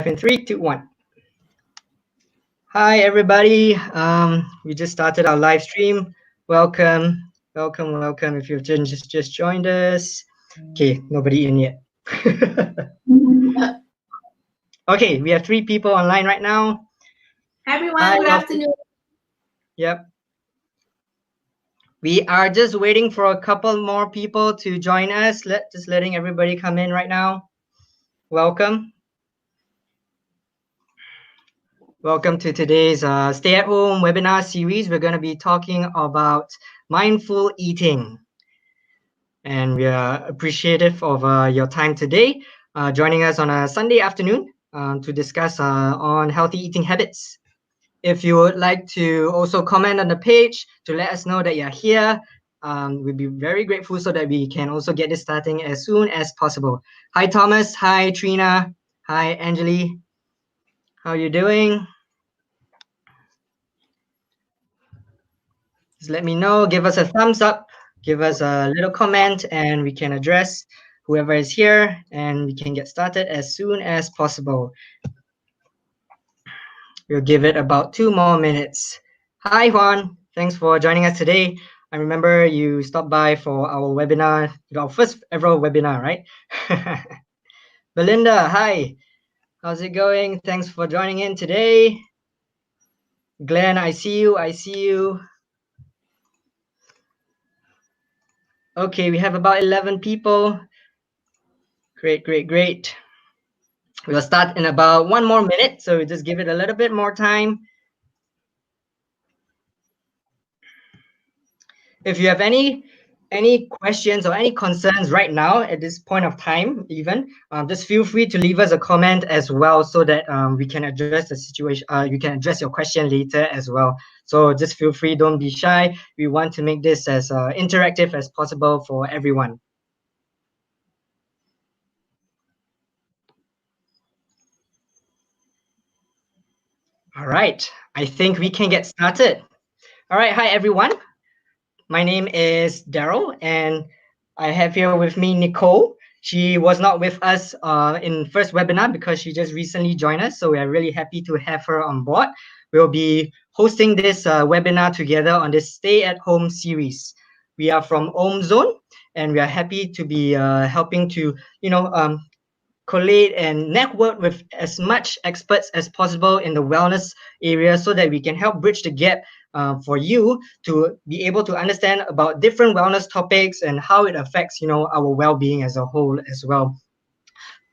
In 3, 2, 1. Hi, everybody. We just started our live stream. Welcome. If you've just joined us. Okay, nobody in yet. Okay, we have 3 people online right now. Hi, everyone. Good afternoon. Yep. We are just waiting for a couple more people to join us. Just letting everybody come in right now. Welcome. Welcome to today's stay-at-home webinar series. We're going to be talking about mindful eating. And we are appreciative of your time today, joining us on a Sunday afternoon to discuss on healthy eating habits. If you would like to also comment on the page to let us know that you're here, we'd be very grateful so that we can also get this starting as soon as possible. Hi, Thomas. Hi, Trina. Hi, Angeli. How are you doing? Just let me know. Give us a thumbs up. Give us a little comment and we can address whoever is here and we can get started as soon as possible. We'll give it about 2 more minutes. Hi, Juan. Thanks for joining us today. I remember you stopped by for our webinar, our first ever webinar, right? Belinda, hi. How's it going? Thanks for joining in today. Glenn, I see you. Okay, we have about 11 people. Great. We'll start in about 1 more minute, so just give it a little bit more time. If you have any questions or any concerns right now at this point of time, even just feel free to leave us a comment as well, so that we can address the situation. You can address your question later as well. So just feel free, don't be shy. We want to make this as interactive as possible for everyone. All right, I think we can get started. All right, hi everyone. My name is Daryl, and I have here with me Nicole. She was not with us in first webinar because she just recently joined us, so we are really happy to have her on board. We'll be hosting this webinar together on this stay-at-home series. We are from Om Zone, and we are happy to be helping to, collate and network with as much experts as possible in the wellness area so that we can help bridge the gap for you to be able to understand about different wellness topics and how it affects, our well-being as a whole as well.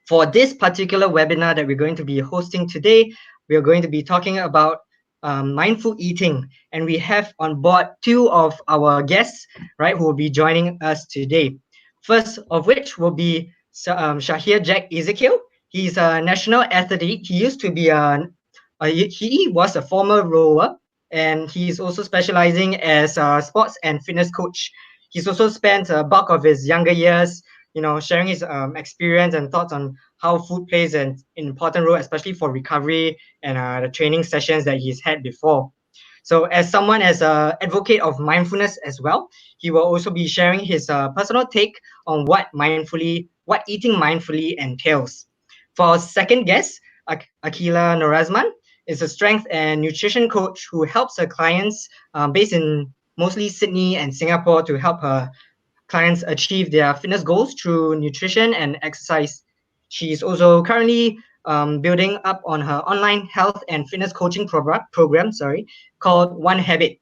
For this particular webinar that we're going to be hosting today, we are going to be talking about mindful eating, and we have on board 2 of our guests, right, who will be joining us today. First of which will be Syahir-Jack Ezekiel. He's a national athlete. He used to be he was a former rower, and he's also specializing as a sports and fitness coach. He's also spent a bulk of his younger years, sharing his experience and thoughts on how food plays an important role, especially for recovery and the training sessions that he's had before. So as someone as an advocate of mindfulness as well, he will also be sharing his personal take on what eating mindfully entails. For our second guest, Aqilah Norazman is a strength and nutrition coach who helps her clients based in mostly Sydney and Singapore to help her clients achieve their fitness goals through nutrition and exercise. She's also currently building up on her online health and fitness coaching program, called One Habit.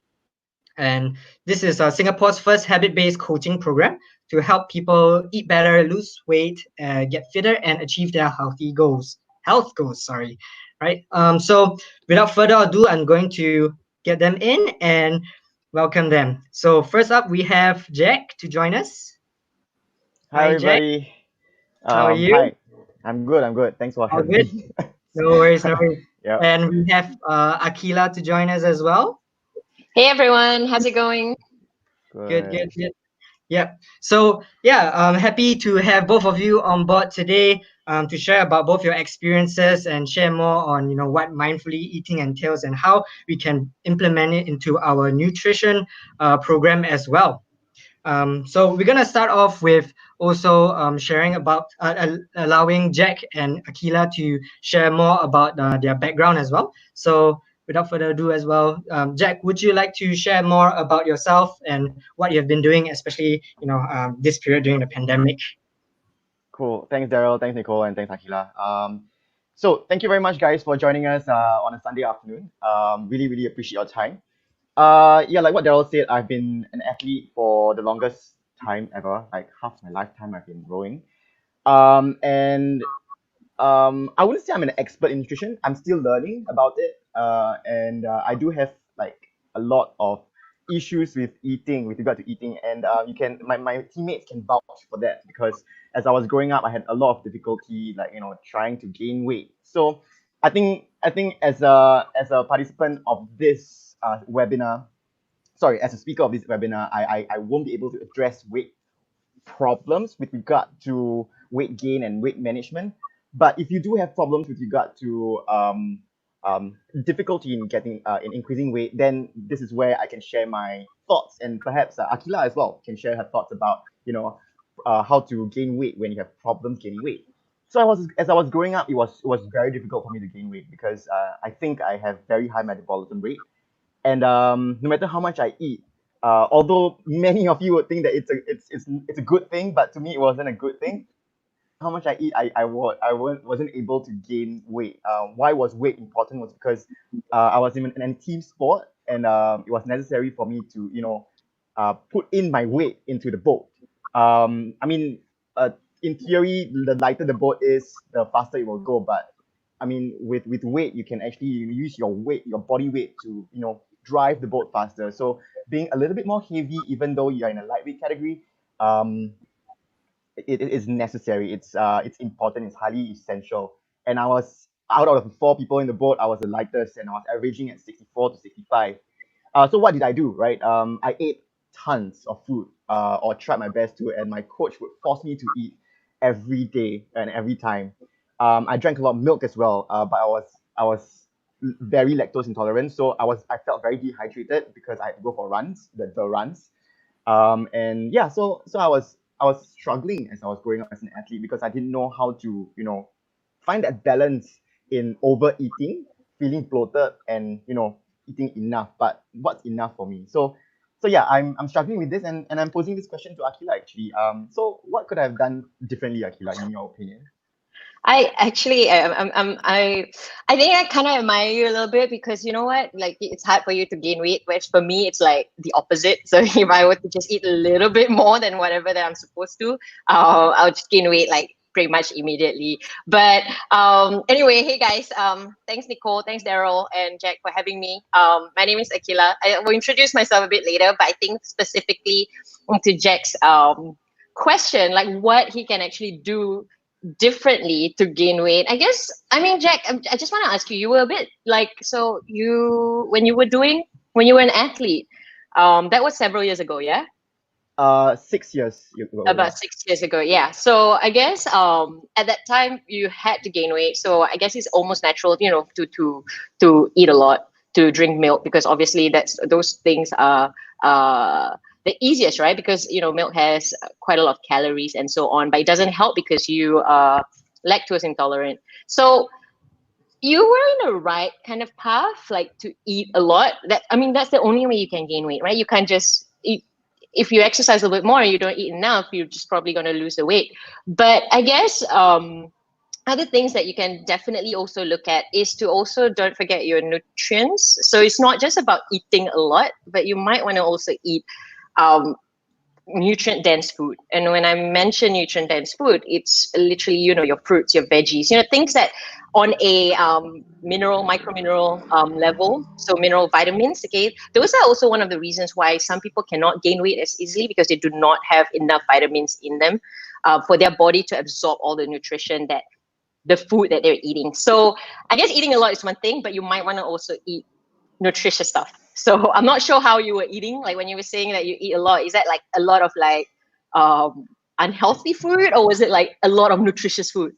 And this is Singapore's first habit-based coaching program to help people eat better, lose weight, get fitter, and achieve their health goals. Right. So without further ado, I'm going to get them in and welcome them. So first up, we have Jack to join us. Hi, everybody. Jack. How are you? Hi. I'm good. Thanks for having me. No worries. Yep. And we have Aqilah to join us as well. Hey everyone, how's it going? Good. Yep. So yeah, I'm happy to have both of you on board today to share about both your experiences and share more on what mindfully eating entails and how we can implement it into our nutrition program as well. So we're gonna start off with also sharing about allowing Jack and Aqilah to share more about their background as well. So without further ado as well, Jack, would you like to share more about yourself and what you have been doing, especially this period during the pandemic? Cool. Thanks, Daryl. Thanks, Nicole, and thanks, Aqilah. So thank you very much, guys, for joining us on a Sunday afternoon. Really, really appreciate your time. Yeah, like what Daryl said, I've been an athlete for the longest time ever, like half my lifetime I've been rowing. And I wouldn't say I'm an expert in nutrition. I'm still learning about it. And I do have like a lot of issues with eating, with regard to eating. And my teammates can vouch for that because as I was growing up, I had a lot of difficulty, like trying to gain weight. So I think as a participant of this webinar, sorry, as a speaker of this webinar, I won't be able to address weight problems with regard to weight gain and weight management. But if you do have problems with regard to difficulty in getting in increasing weight, then this is where I can share my thoughts, and perhaps Aqilah as well can share her thoughts about how to gain weight when you have problems gaining weight. So as I was growing up, it was very difficult for me to gain weight because I think I have very high metabolism rate, and no matter how much I eat, although many of you would think that it's a good thing, but to me it wasn't a good thing. How much I eat, wasn't able to gain weight. Why was weight important? Was because I was in an team sport, and it was necessary for me to put in my weight into the boat. I mean, in theory, the lighter the boat is, the faster it will go. But I mean, with weight, you can actually use your weight, your body weight, to drive the boat faster. So being a little bit more heavy, even though you're in a lightweight category, um, it is necessary. It's important. It's highly essential. And I was out of the four people in the boat, I was the lightest, and I was averaging at 64 to 65. So what did I do, right? I ate tons of food, or tried my best to, and my coach would force me to eat every day and every time. I drank a lot of milk as well, but I was very lactose intolerant, so I felt very dehydrated because I had to go for runs, the runs. And yeah, so I was struggling as I was growing up as an athlete because I didn't know how to find that balance in overeating, feeling bloated, and eating enough. But what's enough for me? So yeah, I'm struggling with this, and I'm posing this question to Aqilah actually. So what could I have done differently, Aqilah, in your opinion? I actually, I think I kind of admire you a little bit because you know what, like it's hard for you to gain weight, whereas for me it's like the opposite. So if I were to just eat a little bit more than whatever that I'm supposed to, I'll just gain weight like pretty much immediately. But anyway, hey guys, thanks Nicole, thanks Daryl and Jack for having me. My name is Aqilah. I will introduce myself a bit later, but I think specifically to Jack's question, like what he can actually do differently to gain weight. I guess, I mean, Jack, I just want to ask you, you were a bit like, so you, when you were an athlete, that was several years ago, yeah? 6 years ago, yeah. About 6 years ago, yeah. So I guess at that time you had to gain weight. So I guess it's almost natural, you know, to eat a lot, to drink milk, because obviously those things are the easiest, right? Because you know milk has quite a lot of calories and so on, but it doesn't help because you are lactose intolerant. So you were in the right kind of path, like to eat a lot. That, I mean, that's the only way you can gain weight, right? You can't just eat. If you exercise a little bit more and you don't eat enough, you're just probably going to lose the weight. But I guess other things that you can definitely also look at is to also don't forget your nutrients. So it's not just about eating a lot, but you might want to also eat um, nutrient dense food. And when I mention nutrient dense food, it's literally, you know, your fruits, your veggies, you know, things that on a micro mineral level, so mineral vitamins, okay, those are also one of the reasons why some people cannot gain weight as easily, because they do not have enough vitamins in them for their body to absorb all the nutrition that the food that they're eating. So I guess eating a lot is one thing, but you might want to also eat nutritious stuff. So I'm not sure how you were eating. Like when you were saying that you eat a lot, is that like a lot of like unhealthy food, or was it like a lot of nutritious food?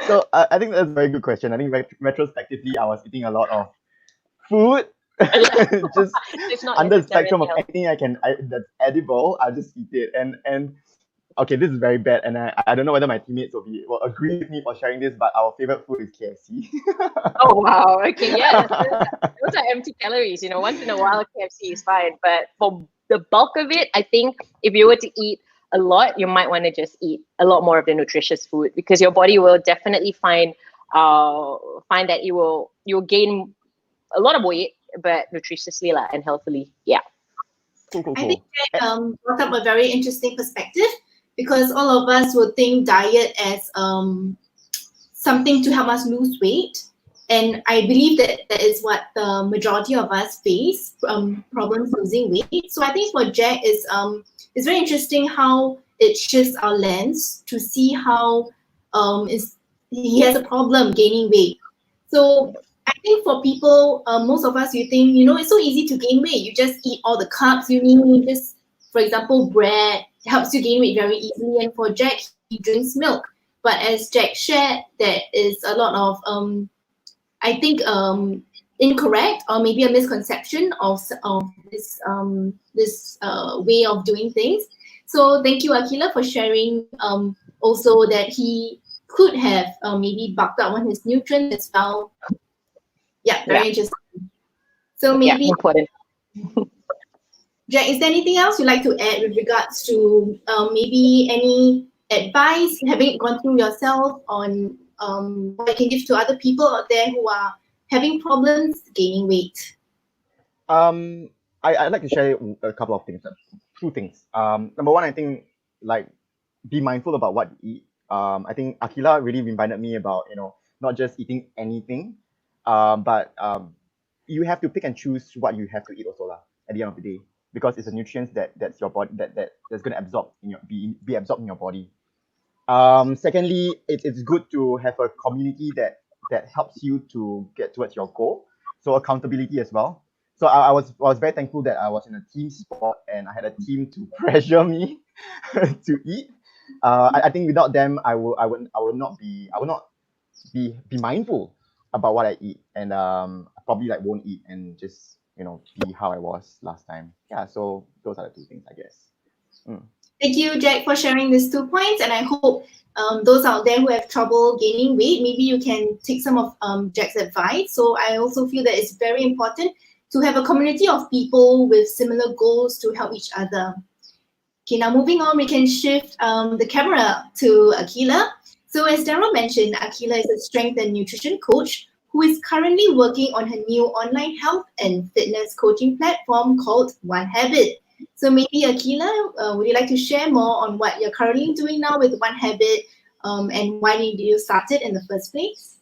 So I think that's a very good question. I think retrospectively, I was eating a lot of food, just It's not under the spectrum necessarily of healthy. anything that's edible. I just eat it, and okay, this is very bad, and I don't know whether my teammates will agree with me for sharing this, but our favorite food is KFC. Oh wow. Okay. Yeah. Those are empty calories. Once in a while, KFC is fine, but for the bulk of it, I think if you were to eat a lot, you might want to just eat a lot more of the nutritious food because your body will definitely find that you'll gain a lot of weight, but nutritiously and healthily. Yeah. Cool. I think that brought up a very interesting perspective because all of us would think diet as something to help us lose weight. And I believe that that is what the majority of us face, problems losing weight. So I think for Jack it's very interesting how it shifts our lens to see how he has a problem gaining weight. So I think for people, most of us, you think, it's so easy to gain weight. You just eat all the carbs you need. Just, for example, bread helps you gain weight very easily. And for Jack, he drinks milk. But as Jack shared, there is a lot of, I think, incorrect or maybe a misconception of this way of doing things. So thank you, Aqilah, for sharing also that he could have maybe bucked up on his nutrients as well. Yeah, very interesting. So maybe, important. Jack, is there anything else you'd like to add with regards to maybe any advice, having gone through yourself on what you can give to other people out there who are having problems gaining weight? I'd like to share a couple of things, two things. Number one, I think like be mindful about what you eat. I think Aqilah really reminded me about not just eating anything, but you have to pick and choose what you have to eat also lah, at the end of the day, because it's the nutrients that's your body that's going to absorb be absorbed in your body. Secondly, it's good to have a community that helps you to get towards your goal, so accountability as well. So I was very thankful that I was in a team sport and I had a team to pressure me to eat. I think without them, I would not be mindful about what I eat, and I probably won't eat and just be how I was last time. Yeah, so those are the two things, I guess. Thank you, Jack, for sharing these 2 points, and I hope those out there who have trouble gaining weight, maybe you can take some of Jack's advice. So I also feel that it's very important to have a community of people with similar goals to help each other. Okay, now moving on, we can shift the camera to Aqilah. So as Daryl mentioned, Aqilah is a strength and nutrition coach who is currently working on her new online health and fitness coaching platform called One Habit. So maybe Aqilah, would you like to share more on what you're currently doing now with One Habit and why did you start it in the first place?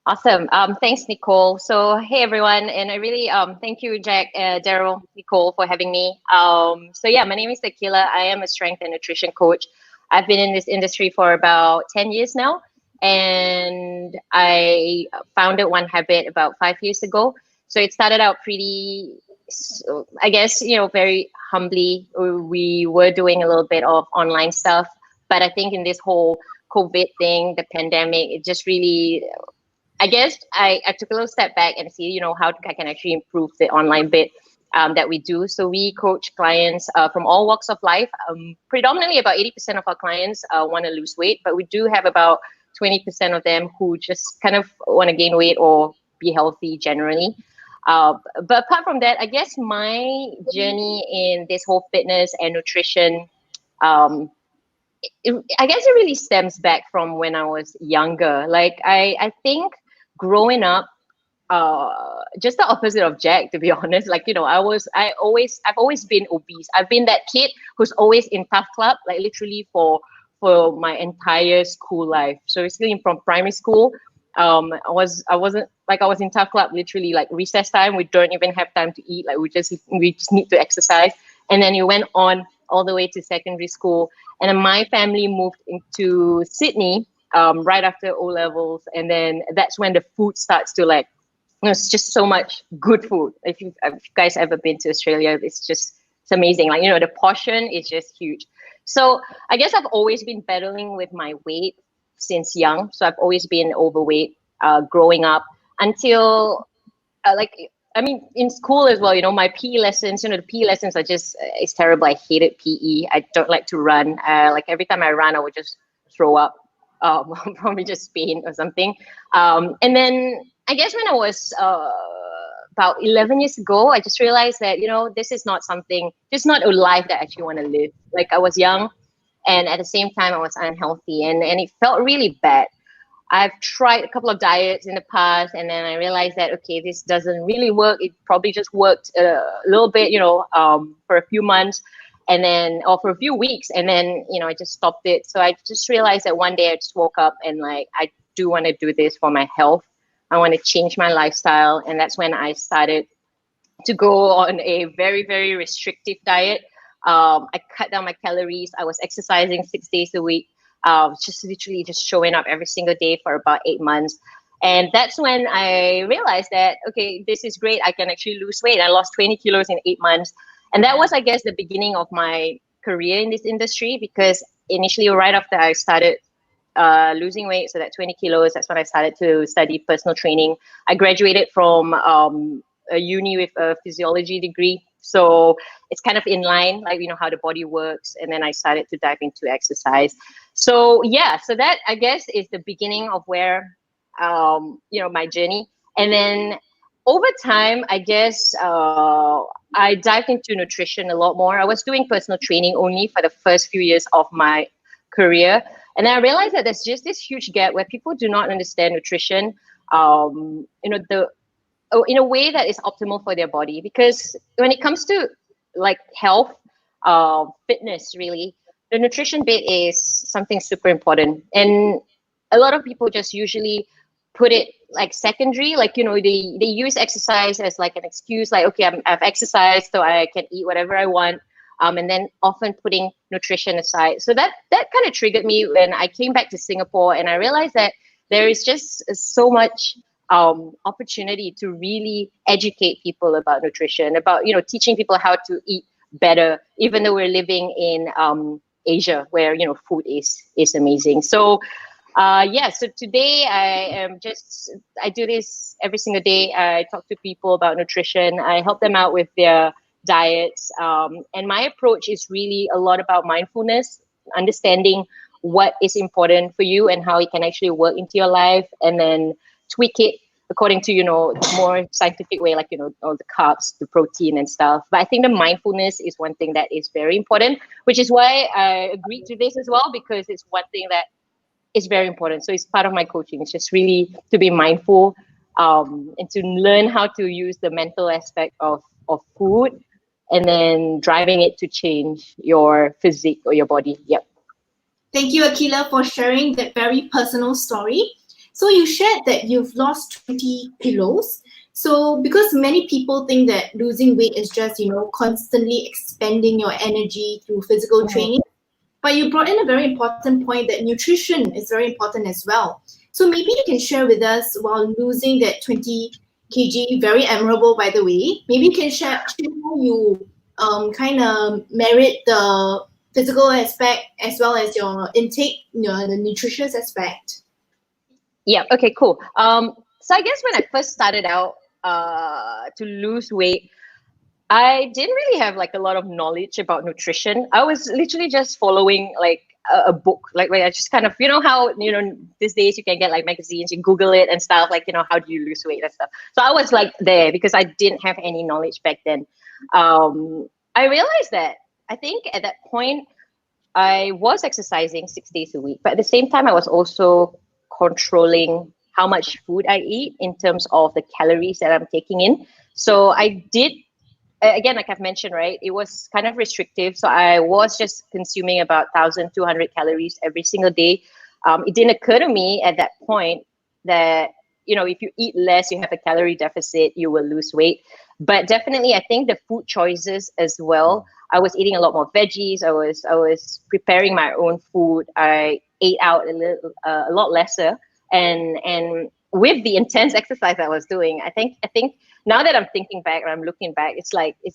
Awesome. Thanks, Nicole. So, hey, everyone. And I really thank you, Jack, Daryl, Nicole, for having me. So, yeah, my name is Aqilah. I am a strength and nutrition coach. I've been in this industry for about 10 years now. And I founded One Habit about 5 years ago. So it started out pretty, I guess, very humbly. We were doing a little bit of online stuff. But I think in this whole COVID thing, the pandemic, it just really... I guess I took a little step back and see, how I can actually improve the online bit that we do. So we coach clients from all walks of life. Predominantly about 80% of our clients want to lose weight, but we do have about 20% of them who just kind of want to gain weight or be healthy generally. But apart from that, I guess my journey in this whole fitness and nutrition, I guess it really stems back from when I was younger. I think growing up, just the opposite of Jack, to be honest. I've always been obese. I've been that kid who's always in tough club, literally for my entire school life. So basically from primary school, I was in tough club, literally recess time. We don't even have time to eat. We just need to exercise. And then you went on all the way to secondary school. And then my family moved into Sydney right after O levels, and then that's when the food starts to it's just so much good food. If you guys ever been to Australia, it's amazing. The portion is just huge. So I guess I've always been battling with my weight since young. So I've always been overweight growing up until I mean, in school as well, my PE lessons, the PE lessons are just, it's terrible. I hated PE. I don't like to run. Like every time I run, I would just throw up, probably just pain or something. And then I guess when I was about 11 years ago, I just realized that, this is not something, this is not a life that I actually want to live. Like I was young and at the same time I was unhealthy and it felt really bad. I've tried a couple of diets in the past, and then I realized that, okay, this doesn't really work. It probably just worked a little bit, for a few months or for a few weeks. And then, I just stopped it. So I just realized that one day I just woke up and like, I do want to do this for my health. I want to change my lifestyle. And that's when I started to go on a very, very restrictive diet. I cut down my calories. I was exercising 6 days a week. Just literally just showing up every single day for about 8 months. And that's when I realized that, okay, this is great. I can actually lose weight. I lost 20 kilos in 8 months. And that was, I guess, the beginning of my career in this industry, because initially right after I started losing weight, so that 20 kilos, that's when I started to study personal training. I graduated from a uni with a physiology degree. So it's kind of in line, like, how the body works. And then I started to dive into exercise. So yeah, so that I guess is the beginning of where, my journey. And then over time, I guess I dived into nutrition a lot more. I was doing personal training only for the first few years of my career. And then I realized that there's just this huge gap where people do not understand nutrition, in a way that is optimal for their body. Because when it comes to like health, fitness, really, the nutrition bit is something super important. And a lot of people just usually put it like secondary, like, they use exercise as like an excuse, like, okay, I've exercised, so I can eat whatever I want. And then often putting nutrition aside. So that kind of triggered me when I came back to Singapore, and I realized that there is just so much opportunity to really educate people about nutrition, about, teaching people how to eat better, even though we're living in Asia, where, food is amazing. So so today I do this every single day. I talk to people about nutrition. I help them out with their diets. And my approach is really a lot about mindfulness, understanding what is important for you and how it can actually work into your life, and then tweak it according to, more scientific way, like, all the carbs, the protein and stuff. But I think the mindfulness is one thing that is very important, which is why I agreed to this as well, because it's one thing that is very important. So it's part of my coaching. It's just really to be mindful and to learn how to use the mental aspect of food, and then driving it to change your physique or your body. Yep. Thank you, Aqilah, for sharing that very personal story. So you shared that you've lost 20 kilos. So because many people think that losing weight is just, constantly expending your energy through physical training, but you brought in a very important point that nutrition is very important as well. So maybe you can share with us, while losing that 20 kg, very admirable, by the way, maybe you can share how you kind of merit the physical aspect as well as your intake, the nutritious aspect. Yeah. Okay, cool. So I guess when I first started out to lose weight, I didn't really have like a lot of knowledge about nutrition. I was literally just following like a book, like where I just kind of, how, these days you can get like magazines, you Google it and stuff, like, how do you lose weight and stuff. So I was like there because I didn't have any knowledge back then. I realized that I think at that point I was exercising 6 days a week, but at the same time I was also controlling how much food I eat in terms of the calories that I'm taking in. So I did, again, like I've mentioned, right, it was kind of restrictive. So I was just consuming about 1,200 calories every single day. It didn't occur to me at that point that, if you eat less, you have a calorie deficit, you will lose weight. But definitely, I think the food choices as well. I was eating a lot more veggies. I was preparing my own food. I ate out a lot lesser, and with the intense exercise I was doing, I think now that I'm thinking back or I'm looking back, it's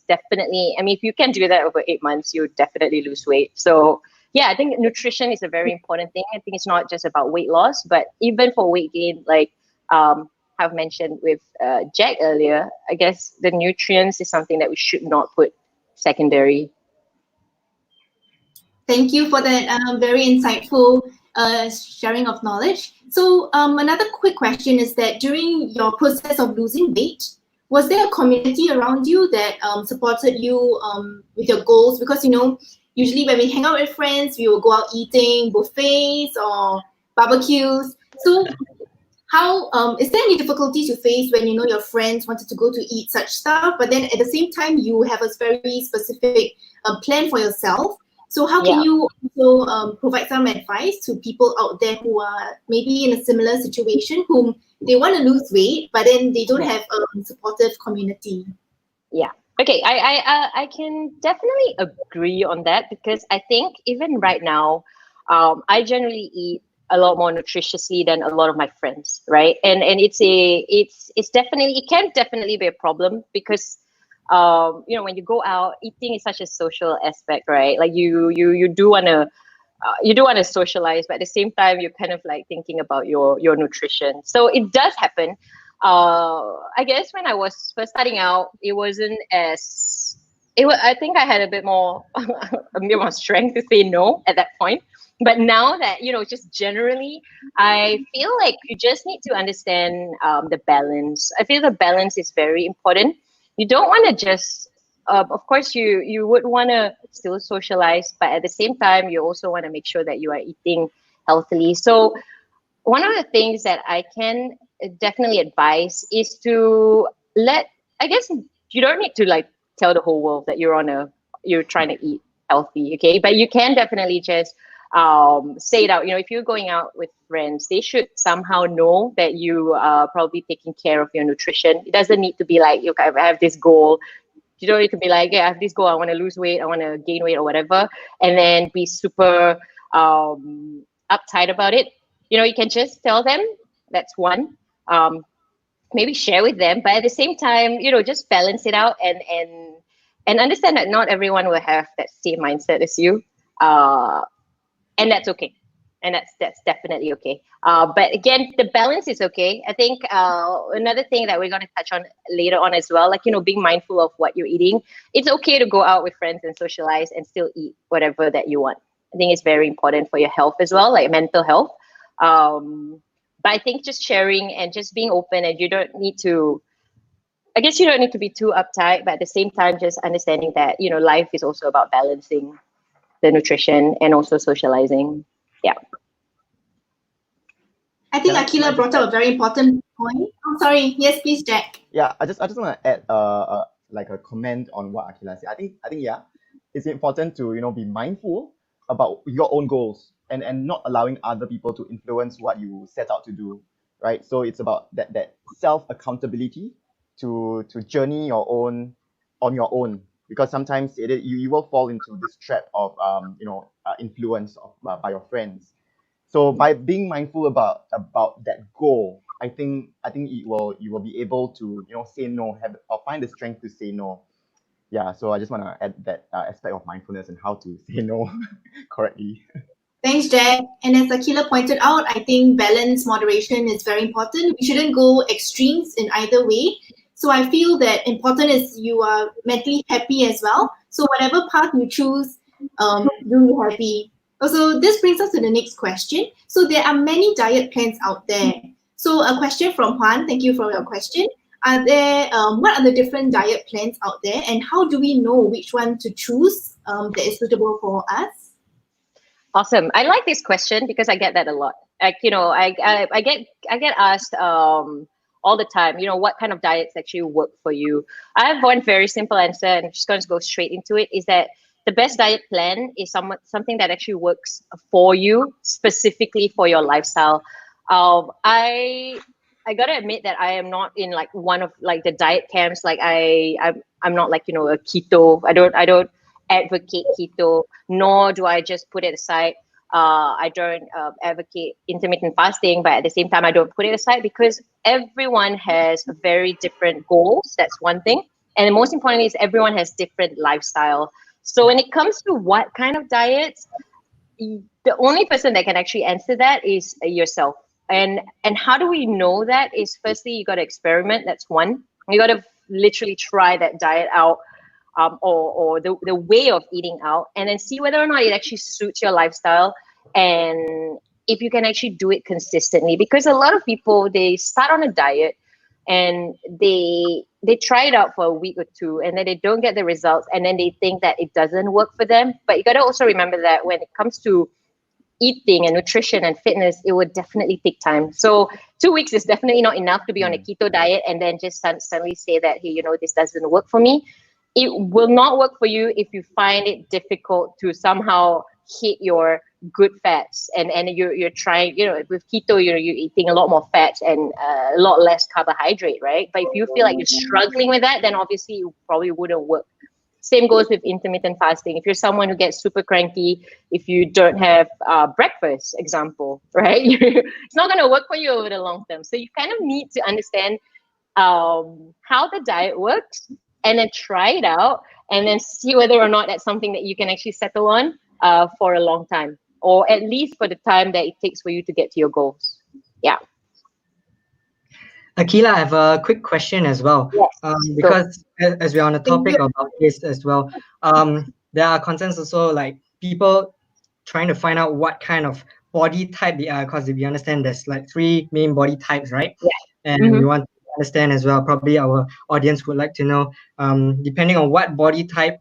definitely, I mean, if you can do that over 8 months, you definitely lose weight. So yeah, I think nutrition is a very important thing. I think it's not just about weight loss, but even for weight gain, like have mentioned with Jack earlier, I guess the nutrients is something that we should not put secondary. Thank you for that very insightful sharing of knowledge. So another quick question is that during your process of losing weight, was there a community around you that supported you with your goals? Because, you know, usually when we hang out with friends, we will go out eating buffets or barbecues. So how is there any difficulties you face when, you know, your friends wanted to go to eat such stuff, but then at the same time you have a very specific plan for yourself? So how can you also provide some advice to people out there who are maybe in a similar situation, whom they want to lose weight, but then they don't have a supportive community? Yeah. Okay. I can definitely agree on that, because I think even right now, I generally eat a lot more nutritiously than a lot of my friends, right? And it's definitely, it can definitely be a problem, because you know, when you go out, eating is such a social aspect, right? Like you do want to socialize, but at the same time you're kind of like thinking about your nutrition. So it does happen. I guess when I was first starting out, it wasn't as I think I had a bit more a bit more strength to say no at that point. But now that, you know, just generally, I feel like you just need to understand the balance. I feel the balance is very important. You don't want to just, of course, you would want to still socialize, but at the same time, you also want to make sure that you are eating healthily. So one of the things that I can definitely advise is to I guess you don't need to like tell the whole world that you're trying to eat healthy, okay? But you can definitely just say it out. You know, if you're going out with friends, they should somehow know that you are probably taking care of your nutrition. It doesn't need to be like, okay, I have this goal. You don't need to be like, yeah, I have this goal, I want to lose weight, I want to gain weight or whatever, and then be super uptight about it. You know, you can just tell them. That's one. Maybe share with them, but at the same time, you know, just balance it out and understand that not everyone will have that same mindset as you. And that's okay, and that's definitely okay. But again, the balance is okay. I think another thing that we're going to touch on later on as well, like, you know, being mindful of what you're eating. It's okay to go out with friends and socialize and still eat whatever that you want. I think it's very important for your health as well, like mental health. But I think just sharing and just being open, and you don't need to, I guess you don't need to be too uptight, but at the same time, just understanding that, you know, life is also about balancing the nutrition and also socializing. Yeah. I think Aqilah brought up a very important point. I'm sorry. Yes, please, Jack. Yeah, I just want to add like a comment on what Aqilah said. I think yeah, it's important to, you know, be mindful about your own goals and not allowing other people to influence what you set out to do, right? So it's about that self accountability to journey your own on your own, because sometimes you will fall into this trap of influence by your friends. So by being mindful about that goal, I think you will be able to, you know, say no, or find the strength to say no. Yeah, so I just want to add that aspect of mindfulness and how to say no correctly. Thanks, Jack. And as Aqilah pointed out, I think balance, moderation is very important. We shouldn't go extremes in either way. So I feel that important is you are mentally happy as well. So whatever path you choose, do you happy. Also, this brings us to the next question. So there are many diet plans out there. So a question from Juan. Thank you for your question. What are the different diet plans out there, and how do we know which one to choose that is suitable for us? Awesome. I like this question because I get that a lot. Like, you know, I get asked all the time, you know, what kind of diets actually work for you. I have one very simple answer, and I'm just going to go straight into it, is that the best diet plan is something that actually works for you, specifically for your lifestyle. I gotta admit that I am not in like one of like the diet camps. Like I'm not like, you know, a keto. I don't advocate keto, nor do I just put it aside. I don't advocate intermittent fasting, but at the same time, I don't put it aside, because everyone has very different goals. That's one thing. And the most importantly is everyone has different lifestyle. So when it comes to what kind of diets, the only person that can actually answer that is yourself. And how do we know that? Is firstly, you got to experiment. That's one. You got to literally try that diet out, or the way of eating out, and then see whether or not it actually suits your lifestyle, and if you can actually do it consistently. Because a lot of people, they start on a diet and they try it out for a week or two, and then they don't get the results, and then they think that it doesn't work for them. But you got to also remember that when it comes to eating and nutrition and fitness, it would definitely take time. So 2 weeks is definitely not enough to be on a keto diet and then just suddenly say that, hey, this doesn't work for me. It will not work for you if you find it difficult to somehow hit your good fats, and you're trying, with keto, you're eating a lot more fats and a lot less carbohydrate, right? But if you feel like you're struggling with that, then obviously it probably wouldn't work. Same goes with intermittent fasting. If you're someone who gets super cranky, if you don't have breakfast, example, right? It's not going to work for you over the long term. So you kind of need to understand how the diet works, and then try it out, and then see whether or not that's something that you can actually settle on for a long time, or at least for the time that it takes for you to get to your goals. Yeah. Aqilah, I have a quick question as well. Yes. Because as we're on the topic about this as well, there are concerns also, like people trying to find out what kind of body type they are, because we understand there's like 3 main body types, right? Yeah. And we want to understand as well, probably our audience would like to know, depending on what body type,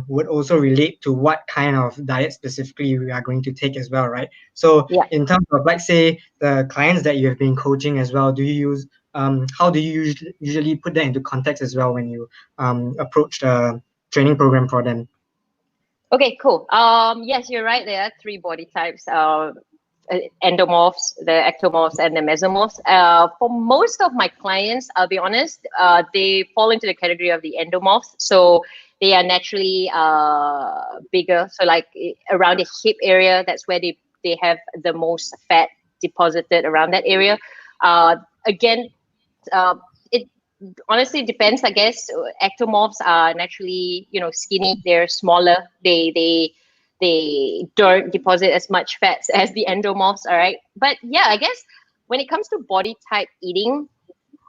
would also relate to what kind of diet specifically we are going to take as well, right? So in terms of, like, say, the clients that you have been coaching as well, do you use how do you usually put that into context as well when you approach the training program for them? Okay, cool. Yes, you're right. There are 3 body types: endomorphs, the ectomorphs, and the mesomorphs. For most of my clients, I'll be honest, they fall into the category of the endomorphs. So they are naturally bigger. So like around the hip area, that's where they have the most fat deposited around that area. Again, it honestly depends, I guess. Ectomorphs are naturally, skinny. They're smaller. They don't deposit as much fats as the endomorphs. All right. But yeah, I guess when it comes to body type eating,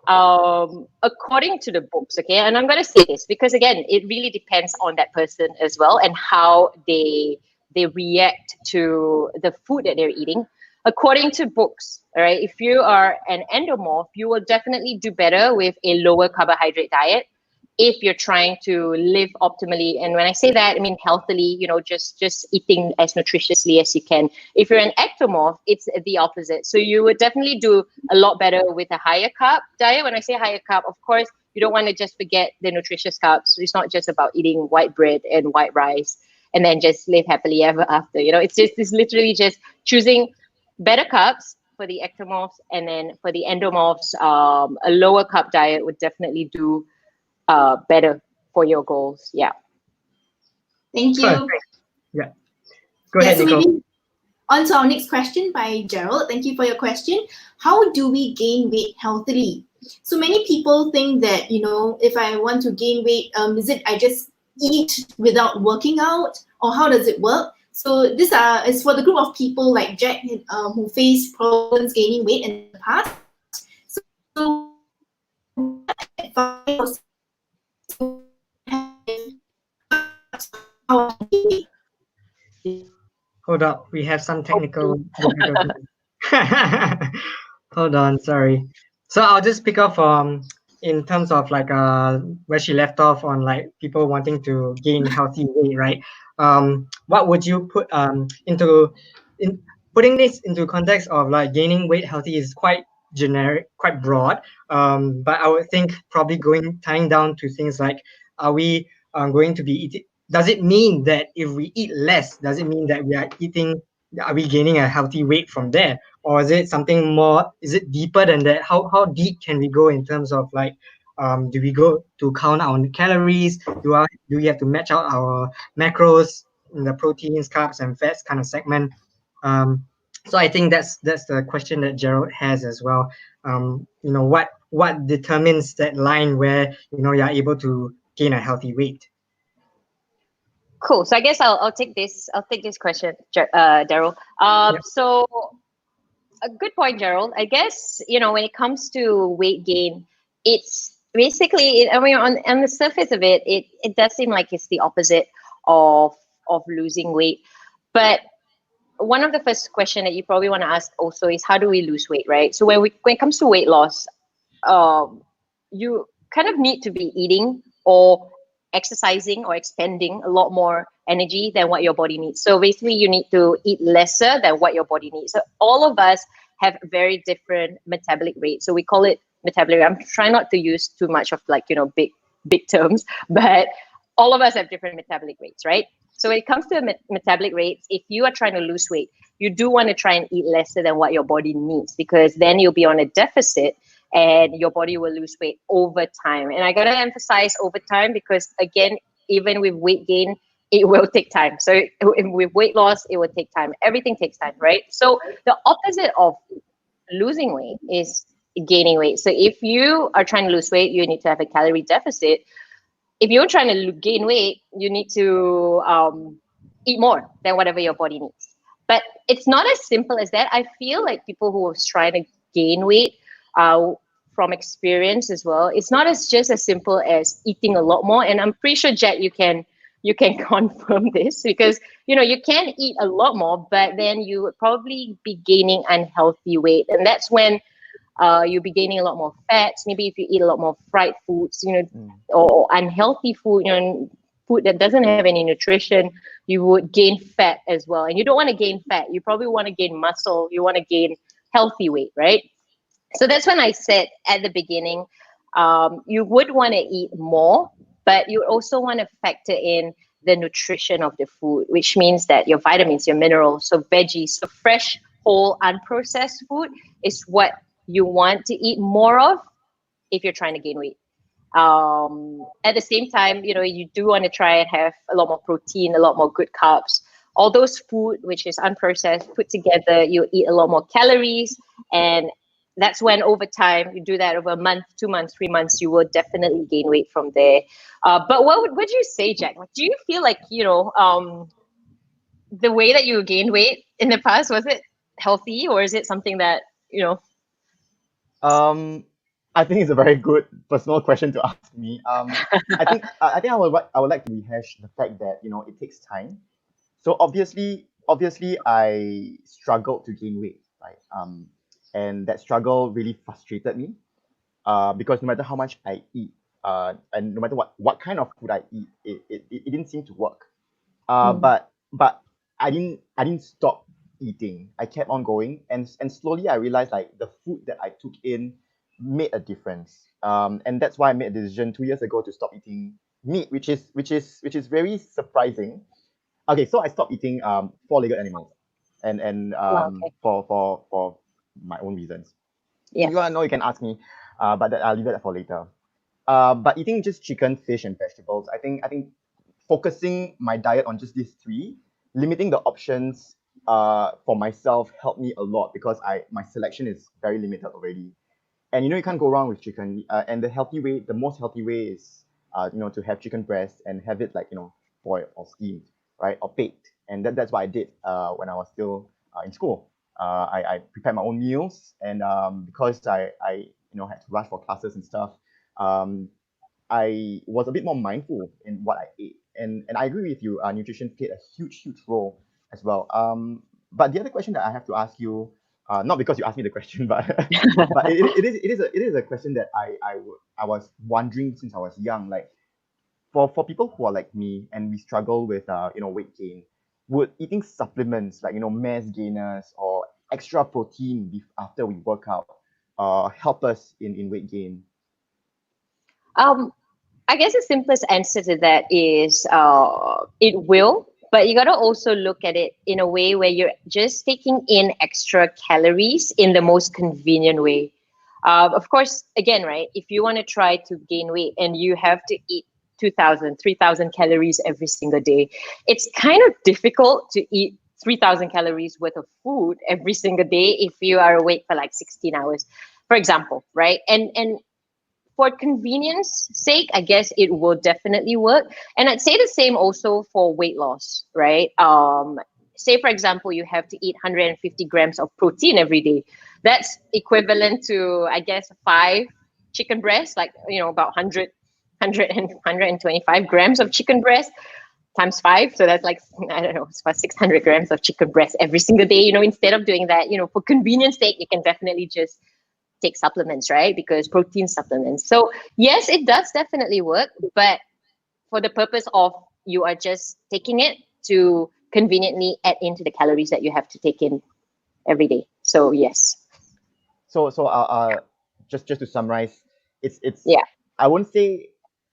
according to the books, okay, and I'm going to say this because, again, it really depends on that person as well, and how they react to the food that they're eating. According to books, all right, if you are an endomorph, you will definitely do better with a lower carbohydrate diet if you're trying to live optimally. And when I say that, I mean healthily, just eating as nutritiously as you can. If you're an ectomorph, it's the opposite. So you would definitely do a lot better with a higher carb diet. When I say higher carb, of course, you don't want to just forget the nutritious carbs. So it's not just about eating white bread and white rice and then just live happily ever after. It's literally just choosing better carbs for the ectomorphs, and then for the endomorphs, a lower carb diet would definitely do better for your goals. Yeah. Thank you. Yeah. Go ahead, so Nicole. maybe on to our next question by Gerald. Thank you for your question. How do we gain weight healthily? So many people think that, if I want to gain weight, is it I just eat without working out, or how does it work? So this is for the group of people like Jack, who faced problems gaining weight in the past. So advice Hold up, we have some technical difficulties. Hold on, sorry. So I'll just pick up in terms of like where she left off on like people wanting to gain healthy weight, right? What would you put in putting this into context of like gaining weight healthy is quite generic, quite broad. But I would think probably tying down to things like, are we going to be eating? Does it mean that if we eat less, does it mean that are we gaining a healthy weight from there? Or is it something more, is it deeper than that? How deep can we go in terms of like, do we go to count our calories? Do we have to match out our macros in the proteins, carbs, and fats kind of segment? So I think that's the question that Gerald has as well. What determines that line where you're able to gain a healthy weight? Cool. So I guess I'll take this question, Daryl. So a good point, Gerald. I guess, when it comes to weight gain, it's basically, I mean, on the surface of it, it does seem like it's the opposite of losing weight. But one of the first question that you probably want to ask also is, how do we lose weight, right? So when it comes to weight loss, you kind of need to be eating or exercising or expending a lot more energy than what your body needs. So basically, you need to eat lesser than what your body needs. So all of us have very different metabolic rates. So we call it metabolic rate. I'm trying not to use too much of big terms, but all of us have different metabolic rates, right? So when it comes to metabolic rates, if you are trying to lose weight, you do want to try and eat lesser than what your body needs, because then you'll be on a deficit and your body will lose weight over time. And I got to emphasize over time, because again, even with weight gain, it will take time. So with weight loss, it will take time. Everything takes time, right? So the opposite of losing weight is gaining weight. So if you are trying to lose weight, you need to have a calorie deficit. If you're trying to gain weight, you need to eat more than whatever your body needs. But it's not as simple as that. I feel like people who are trying to gain weight, from experience as well, it's not just as simple as eating a lot more. And I'm pretty sure, Jack, you can confirm this, because you can eat a lot more, but then you would probably be gaining unhealthy weight, and that's when you'll be gaining a lot more fats. Maybe if you eat a lot more fried foods, or unhealthy food, food that doesn't have any nutrition, you would gain fat as well. And you don't want to gain fat. You probably want to gain muscle. You want to gain healthy weight, right? So that's when I said at the beginning, you would want to eat more, but you also want to factor in the nutrition of the food, which means that your vitamins, your minerals, so veggies, so fresh, whole, unprocessed food is what you want to eat more of if you're trying to gain weight. At the same time, you do want to try and have a lot more protein, a lot more good carbs. All those food which is unprocessed, put together, you eat a lot more calories, and that's when over time, you do that over a month, 2 months, 3 months, you will definitely gain weight from there. But what would you say, Jack? Do you feel like, the way that you gained weight in the past, was it healthy, or is it something that, I think it's a very good personal question to ask me. I would like to rehash the fact that it takes time. So obviously I struggled to gain weight, right? And that struggle really frustrated me. Because no matter how much I eat, and no matter what kind of food I eat, it didn't seem to work. But I didn't stop eating. I kept on going, and slowly I realized like the food that I took in made a difference. And that's why I made a decision 2 years ago to stop eating meat, which is very surprising. Okay, so I stopped eating four-legged animals, and okay. for my own reasons. Yeah. If you want to know, you can ask me, but I'll leave that for later. But eating just chicken, fish, and vegetables, I think focusing my diet on just these three, limiting the options for myself helped me a lot, because my selection is very limited already. And you can't go wrong with chicken. And the most healthy way is to have chicken breast and have it boiled or steamed, right, or baked. And that's what I did when I was still in school. I prepared my own meals, and because I had to rush for classes and stuff, I was a bit more mindful in what I ate. And I agree with you, nutrition played a huge role as well. But the other question that I have to ask you, not because you asked me the question, but but it is a question that I was wondering since I was young. Like for people who are like me and we struggle with weight gain, would eating supplements like mass gainers or extra protein after we work out help us in weight gain? I guess the simplest answer to that is it will, but you got to also look at it in a way where you're just taking in extra calories in the most convenient way. Of course, again, right, if you want to try to gain weight and you have to eat 2,000, 3,000 calories every single day, it's kind of difficult to eat 3,000 calories worth of food every single day if you are awake for like 16 hours, for example, right? And for convenience sake, I guess it will definitely work. And I'd say the same also for weight loss, right? say, for example, you have to eat 150 grams of protein every day. That's equivalent to, I guess, 5 chicken breasts, like, about 125 grams of chicken breast times 5. So that's like, I don't know, it's about 600 grams of chicken breast every single day. Instead of doing that, for convenience sake, you can definitely just take supplements, right? Because protein supplements. So yes, it does definitely work, but for the purpose of you are just taking it to conveniently add into the calories that you have to take in every day. So yes. So just to summarize, it's Yeah. I won't say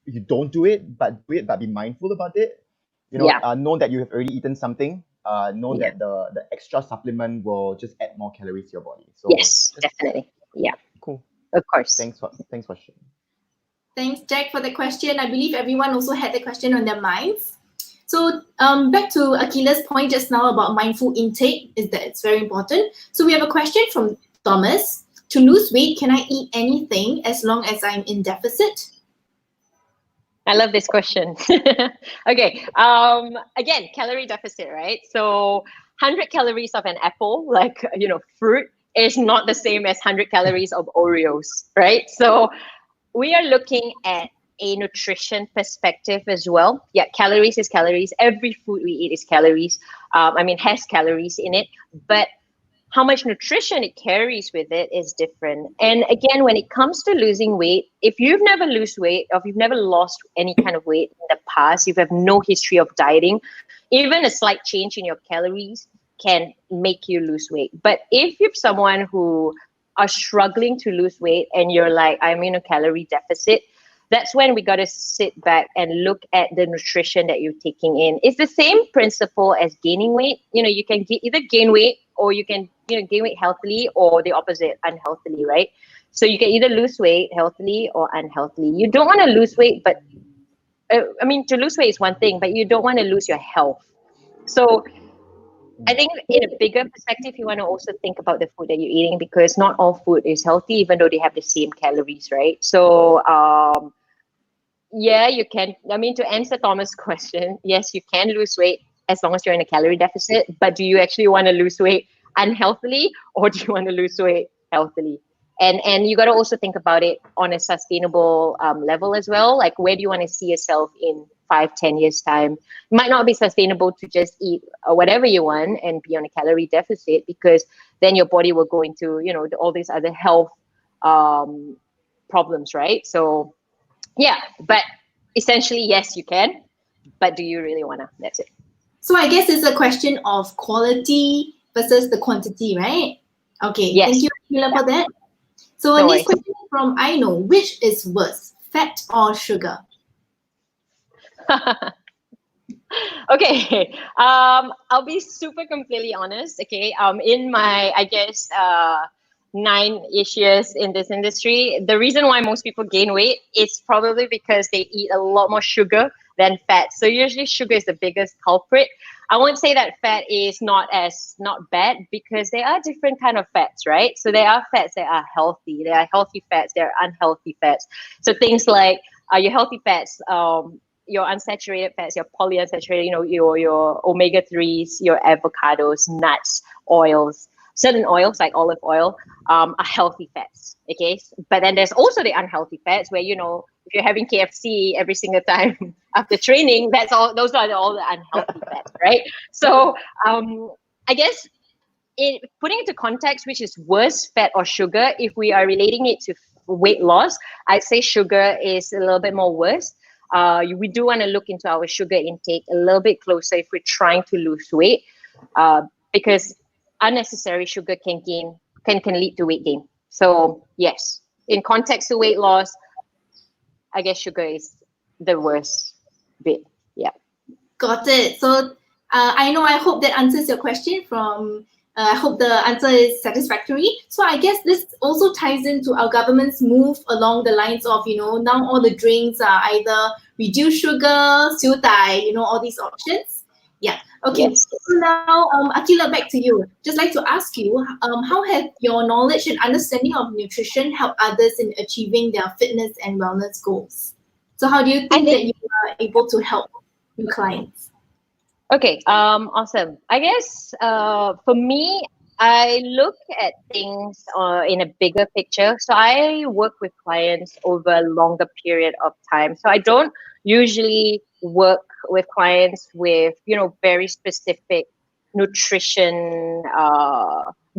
you don't do it, but do it, but be mindful about it. Know that you have already eaten something. Know that the extra supplement will just add more calories to your body. So yes, definitely. Yeah. Cool. Of course. Thanks for sharing. Thanks, Jack, for the question. I believe everyone also had the question on their minds. So back to Aqilah's point just now about mindful intake, is that it's very important. So we have a question from Thomas. To lose weight, can I eat anything as long as I'm in deficit? I love this question. Okay. Again, calorie deficit, right? So 100 calories of an apple, like, fruit, is not the same as 100 calories of Oreos, right? So we are looking at a nutrition perspective as well. Yeah, calories is calories. Every food we eat is calories. Has calories in it, but how much nutrition it carries with it is different. And again, when it comes to losing weight, if you've never lost weight, or if you've never lost any kind of weight in the past, you have no history of dieting, even a slight change in your calories can make you lose weight. But if you're someone who are struggling to lose weight and you're like, I'm in a calorie deficit, that's when we got to sit back and look at the nutrition that you're taking in. It's the same principle as gaining weight. You can either gain weight or you can gain weight healthily, or the opposite, unhealthily, right? So you can either lose weight healthily or unhealthily. You don't want to lose weight, but to lose weight is one thing, but you don't want to lose your health. So I think in a bigger perspective, you want to also think about the food that you're eating, because not all food is healthy, even though they have the same calories, right? So yeah, you can. To answer Thomas' question, yes, you can lose weight as long as you're in a calorie deficit. But do you actually want to lose weight unhealthily, or do you want to lose weight healthily? And you got to also think about it on a sustainable level as well. Like, where do you want to see yourself in 5-10 years time? It might not be sustainable to just eat whatever you want and be on a calorie deficit, because then your body will go into all these other health problems, right? So yeah, but essentially, yes, you can, but do you really wanna? That's it. So I guess it's a question of quality versus the quantity, right? Okay, Yes. Thank you, Aqilah, for that. So No next worries. question from Aino, which is worse, fat or sugar? Okay. I'll be super completely honest. Okay. In my, I guess, 9-ish years in this industry, the reason why most people gain weight is probably because they eat a lot more sugar than fat. So usually sugar is the biggest culprit. I won't say that fat is not bad, because there are different kind of fats, right? So there are fats that are healthy. There are healthy fats. There are unhealthy fats. So things like your healthy fats, your unsaturated fats, your polyunsaturated, your omega-3s, your avocados, nuts, oils. Certain oils like olive oil are healthy fats, okay? But then there's also the unhealthy fats where, if you're having KFC every single time after training, those are all the unhealthy fats, right? So I guess putting into context, which is worse, fat or sugar, if we are relating it to weight loss, I'd say sugar is a little bit more worse. We do want to look into our sugar intake a little bit closer if we're trying to lose weight, because unnecessary sugar can lead to weight gain. So yes, in context to weight loss, I guess sugar is the worst bit. Yeah. Got it. So I hope that answers your question I hope the answer is satisfactory. So I guess this also ties into our government's move along the lines of, now all the drinks are either reduced sugar, siu dai, all these options. Yeah. Okay. Yes. So now, Aqilah, back to you. Just like to ask you, how have your knowledge and understanding of nutrition helped others in achieving their fitness and wellness goals? So how do you think that you are able to help your clients? Okay, awesome. I guess for me, I look at things in a bigger picture. So I work with clients over a longer period of time. So I don't usually work with clients with, very specific nutrition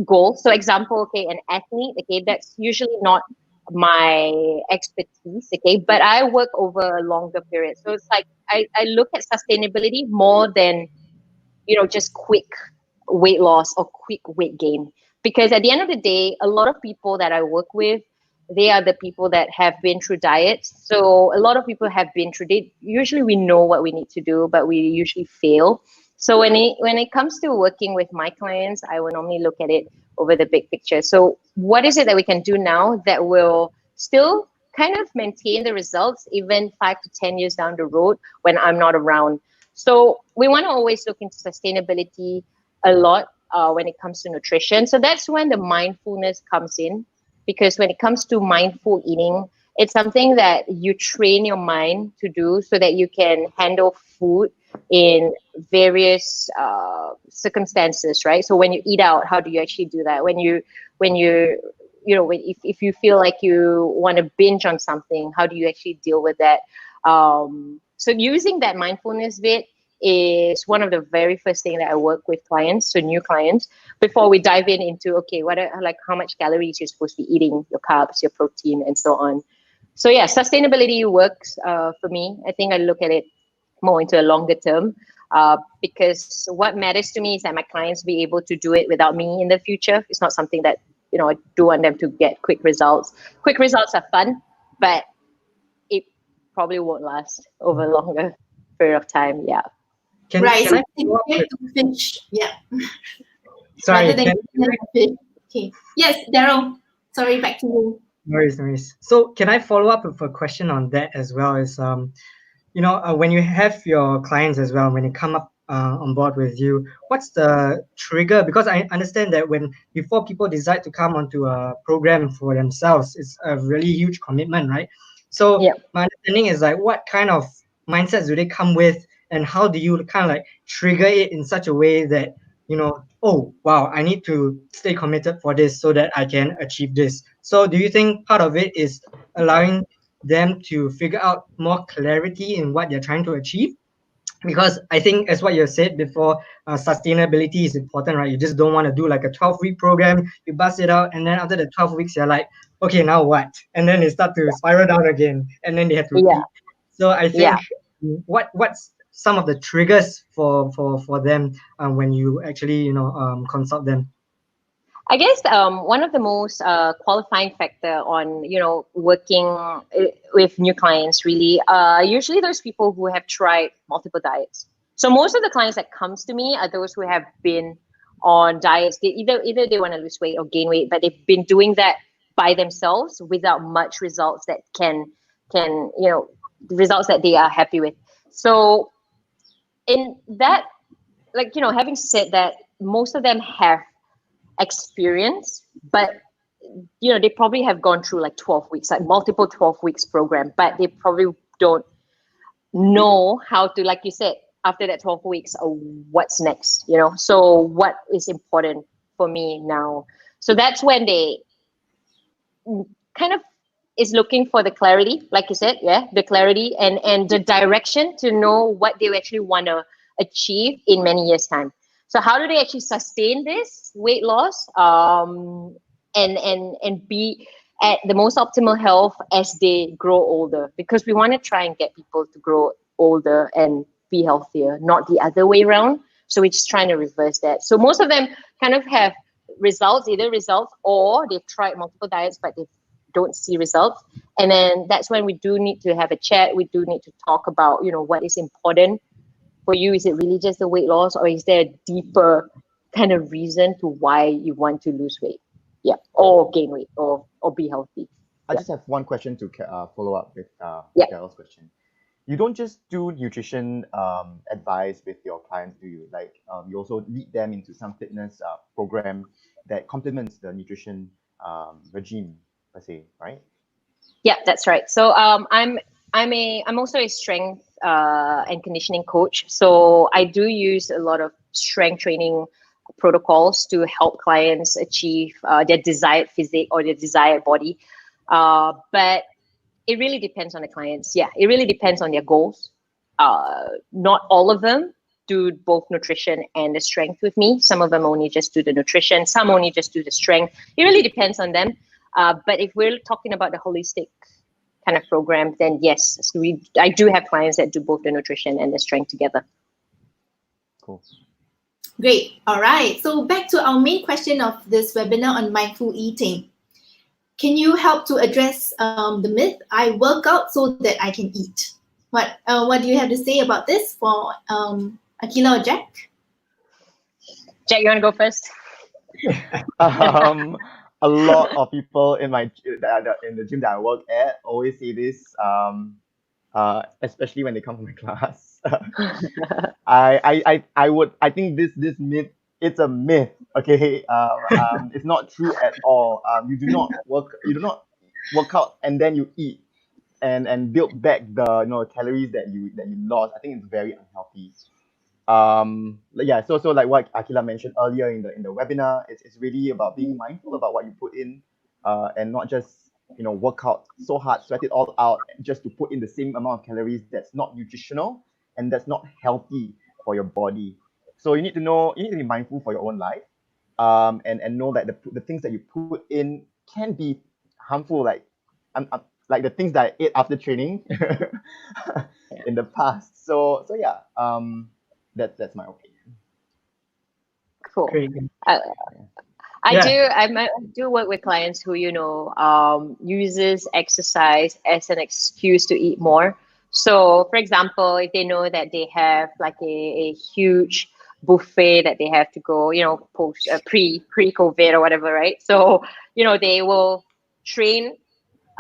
goals. So example, okay, an athlete, okay, that's usually not my expertise, okay, but I work over a longer period. So it's like I look at sustainability more than just quick weight loss or quick weight gain. Because at the end of the day, a lot of people that I work with, they are the people that have been through diets. So a lot of people have been through it. Usually we know what we need to do, but we usually fail. So when it comes to working with my clients, I will normally look at it over the big picture. So what is it that we can do now that will still kind of maintain the results even 5 to 10 years down the road when I'm not around? So we want to always look into sustainability a lot when it comes to nutrition. So that's when the mindfulness comes in, because when it comes to mindful eating, it's something that you train your mind to do so that you can handle food in various circumstances, right? So when you eat out, how do you actually do that? If you feel like you want to binge on something, how do you actually deal with that? So using that mindfulness bit is one of the very first thing that I work with clients, so new clients, before we dive into okay, what are, like how much calories you're supposed to be eating, your carbs, your protein, and so on. So yeah, sustainability works for me. I think I look at it more into a longer term because what matters to me is that my clients be able to do it without me in the future. It's not something that I do want them to get quick results. Quick results are fun, but it probably won't last over a longer period of time. Yeah. Right. Can So I follow up take with, to fish. Yeah. Rather sorry, than can eating the fish. Okay. Yes, Daryl. Sorry, back to you. no worries, no worries. So can I follow up with a question on that as well? Is when you have your clients as well, when they come up on board with you, what's the trigger? Because I understand that when before people decide to come onto a program for themselves, it's a really huge commitment, right? So Yeah. my understanding is like, what kind of mindsets do they come with, and how do you kind of like trigger it in such a way that oh wow, I need to stay committed for this so that I can achieve this. So do you think part of it is allowing them to figure out more clarity in what they're trying to achieve? Because I think, as what you said before, sustainability is important, right? You just don't want to do like a 12-week program, you bust it out, and then after the 12 weeks, you're like, okay, now what? And then they start to spiral down again, and then they have to Yeah. repeat. So I Yeah. think what's some of the triggers for them when you actually consult them? I guess one of the most qualifying factor on working with new clients really usually those people who have tried multiple diets. So most of the clients that comes to me are those who have been on diets. They either they want to lose weight or gain weight, but they've been doing that by themselves without much results that can results that they are happy with. So in that, like having said that, most of them have experience, but they probably have gone through like 12 weeks, like multiple 12 weeks program, but they probably don't know how to, like you said, after that 12 weeks, what's next, so what is important for me now. So that's when they kind of is looking for the clarity, like you said, yeah, the clarity and the direction to know what they actually want to achieve in many years time. So how do they actually sustain this weight loss and be at the most optimal health as they grow older, because we want to try and get people to grow older and be healthier, not the other way around. So we're just trying to reverse that. So most of them kind of have results, either results or they've tried multiple diets but they don't see results. And then that's when we do need to have a chat. We do need to talk about, what is important for you. Is it really just the weight loss, or is there a deeper kind of reason to why you want to lose weight? Yeah, or gain weight, or be healthy. I Yeah, just have one question to follow up with yeah. Daryl's question. You don't just do nutrition advice with your clients, do you? Like you also lead them into some fitness program that complements the nutrition regime per se, right? Yeah, that's right. So I'm also a strength and conditioning coach. So I do use a lot of strength training protocols to help clients achieve their desired physique or their desired body. But it really depends on the clients. Yeah, it really depends on their goals. Not all of them do both nutrition and the strength with me. Some of them only just do the nutrition. Some only just do the strength. It really depends on them. But if we're talking about the holistic kind of program, then yes, so I do have clients that do both the nutrition and the strength together. Cool. Great. All right. So back to our main question of this webinar on mindful eating. Can you help to address the myth, I work out so that I can eat? What do you have to say about this for Aqilah or Jack? Jack, you want to go first? A lot of people in the gym that I work at always say this, especially when they come to my class. I think this myth, it's a myth. Okay, it's not true at all. You do not work out and then you eat and build back the calories that you lost. I think it's very unhealthy. Yeah, so like what Aqilah mentioned earlier in the webinar, it's really about being mindful about what you put in, and not just work out so hard, sweat it all out just to put in the same amount of calories that's not nutritional and that's not healthy for your body. So you need to be mindful for your own life, and know that the things that you put in can be harmful, like the things that I ate after training in the past. So yeah, that's my opinion. Cool. Great. I do work with clients who uses exercise as an excuse to eat more. So for example, if they know that they have like a huge buffet that they have to go post pre-COVID or whatever, right? So they will train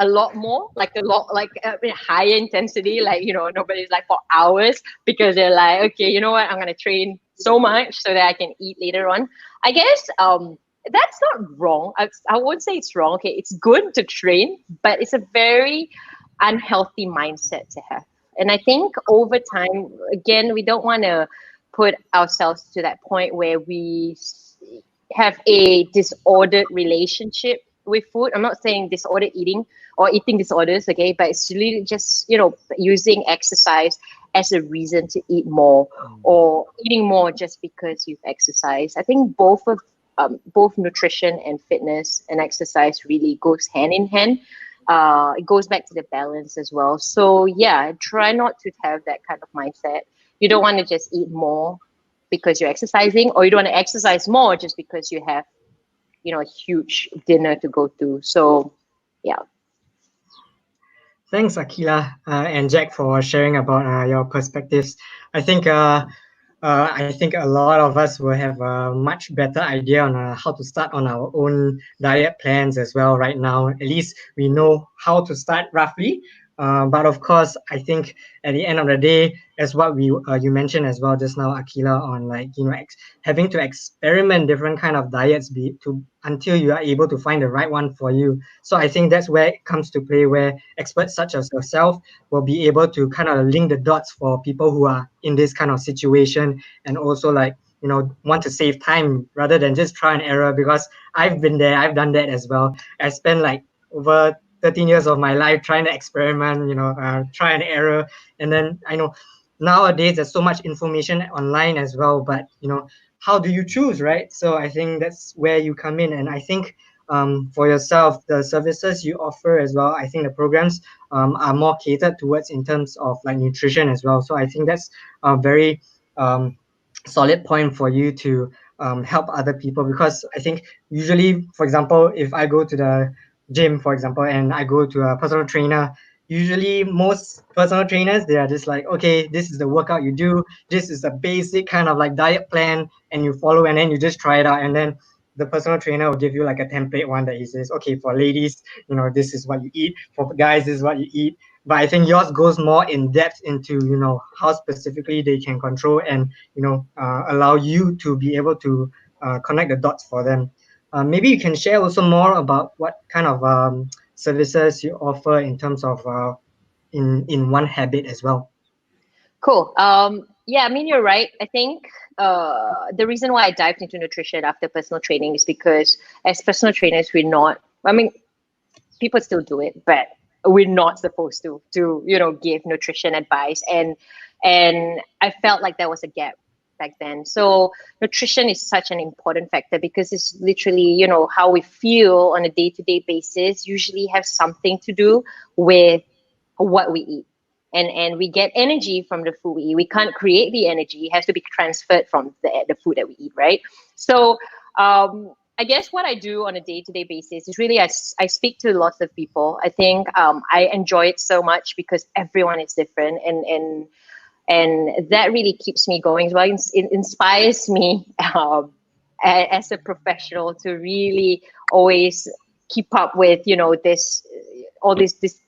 a lot more, like higher intensity, like nobody's like for hours, because they're like, okay, you know what, I'm gonna train so much so that I can eat later on. I guess that's not wrong. I won't say it's wrong. Okay, it's good to train, but it's a very unhealthy mindset to have. And I think over time, again, we don't want to put ourselves to that point where we have a disordered relationship with food. I'm not saying disordered eating or eating disorders, okay, but it's really just using exercise as a reason to eat more, or eating more just because you've exercised. I think both nutrition and fitness and exercise really goes hand in hand. It goes back to the balance as well. So yeah, try not to have that kind of mindset. You don't want to just eat more because you're exercising, or you don't want to exercise more just because you have a huge dinner to go to. So yeah. Thanks, Aqilah and Jack, for sharing about your perspectives. I think a lot of us will have a much better idea on how to start on our own diet plans as well right now. At least we know how to start roughly. But of course, I think at the end of the day, as what you mentioned as well just now, Aqilah, on having to experiment different kind of diets until you are able to find the right one for you. So I think that's where it comes to play, where experts such as yourself will be able to kind of link the dots for people who are in this kind of situation, and also want to save time rather than just try and error, because I've been there, I've done that as well. I spent like over 13 years of my life trying to experiment, try and error. And then I know nowadays there's so much information online as well, but how do you choose, right? So I think that's where you come in. And I think for yourself, the services you offer as well, I think the programs are more catered towards in terms of like nutrition as well. So I think that's a very solid point for you to help other people, because I think usually, for example, if I go to the gym, for example, and I go to a personal trainer, usually most personal trainers, they are just like, okay, this is the workout you do, this is a basic kind of like diet plan, and you follow, and then you just try it out. And then the personal trainer will give you like a template one that he says, okay, for ladies, this is what you eat, for guys, this is what you eat. But I think yours goes more in depth into how specifically they can control and allow you to be able to connect the dots for them. Maybe you can share also more about what kind of services you offer in terms of in one habit as well. Cool. Yeah, I mean, you're right. I think the reason why I dived into nutrition after personal training is because as personal trainers, we're not, I mean, people still do it, but we're not supposed to, give nutrition advice. And I felt like there was a gap back then. So nutrition is such an important factor because it's literally, how we feel on a day-to-day basis usually have something to do with what we eat. And we get energy from the food we eat. We can't create the energy. It has to be transferred from the food that we eat, right? So I guess what I do on a day-to-day basis is really I speak to lots of people. I think I enjoy it so much because everyone is different, and that really keeps me going as well. It inspires me as a professional to really always keep up with this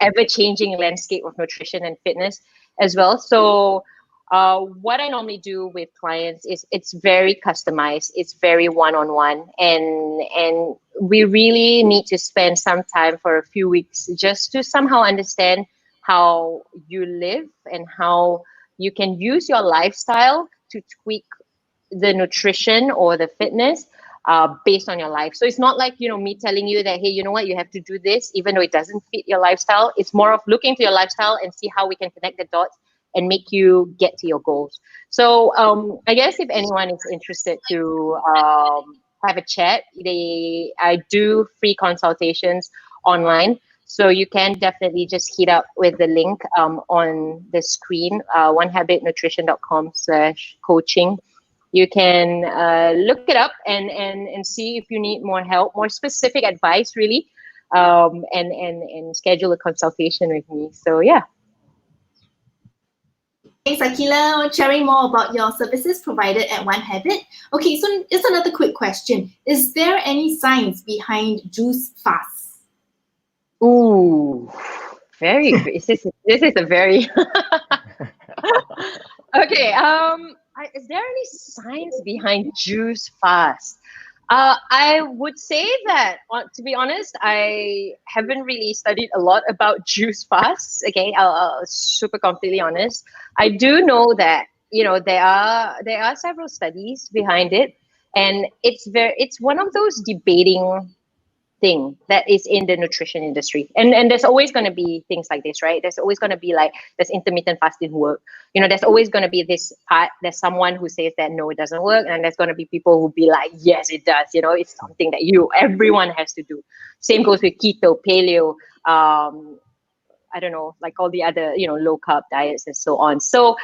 ever-changing landscape of nutrition and fitness as well. So what I normally do with clients is it's very customized, it's very one-on-one, and we really need to spend some time for a few weeks just to somehow understand how you live and how you can use your lifestyle to tweak the nutrition or the fitness based on your life. So it's not like, me telling you that, hey, you know what, you have to do this, even though it doesn't fit your lifestyle. It's more of looking to your lifestyle and see how we can connect the dots and make you get to your goals. So I guess if anyone is interested to have a chat, I do free consultations online. So you can definitely just hit up with the link on the screen, onehabitnutrition.com/coaching. You can look it up and see if you need more help, more specific advice, really, and schedule a consultation with me. So yeah. Thanks, Aqilah, sharing more about your services provided at One Habit. Okay, so just another quick question. Is there any science behind juice fasts? Ooh, very. This is a very. Okay. Is there any science behind juice fast? I would say that, to be honest, I haven't really studied a lot about juice fasts. Okay, I'll super completely honest. I do know that there are several studies behind it, and it's one of those debating thing that is in the nutrition industry, and there's always going to be things like this, right? There's always going to be like, does intermittent fasting work? There's always going to be this part. There's someone who says that no, it doesn't work, and there's going to be people who be like, yes, it does. It's something that everyone has to do. Same goes with keto, paleo, I don't know, like all the other low carb diets and so on. So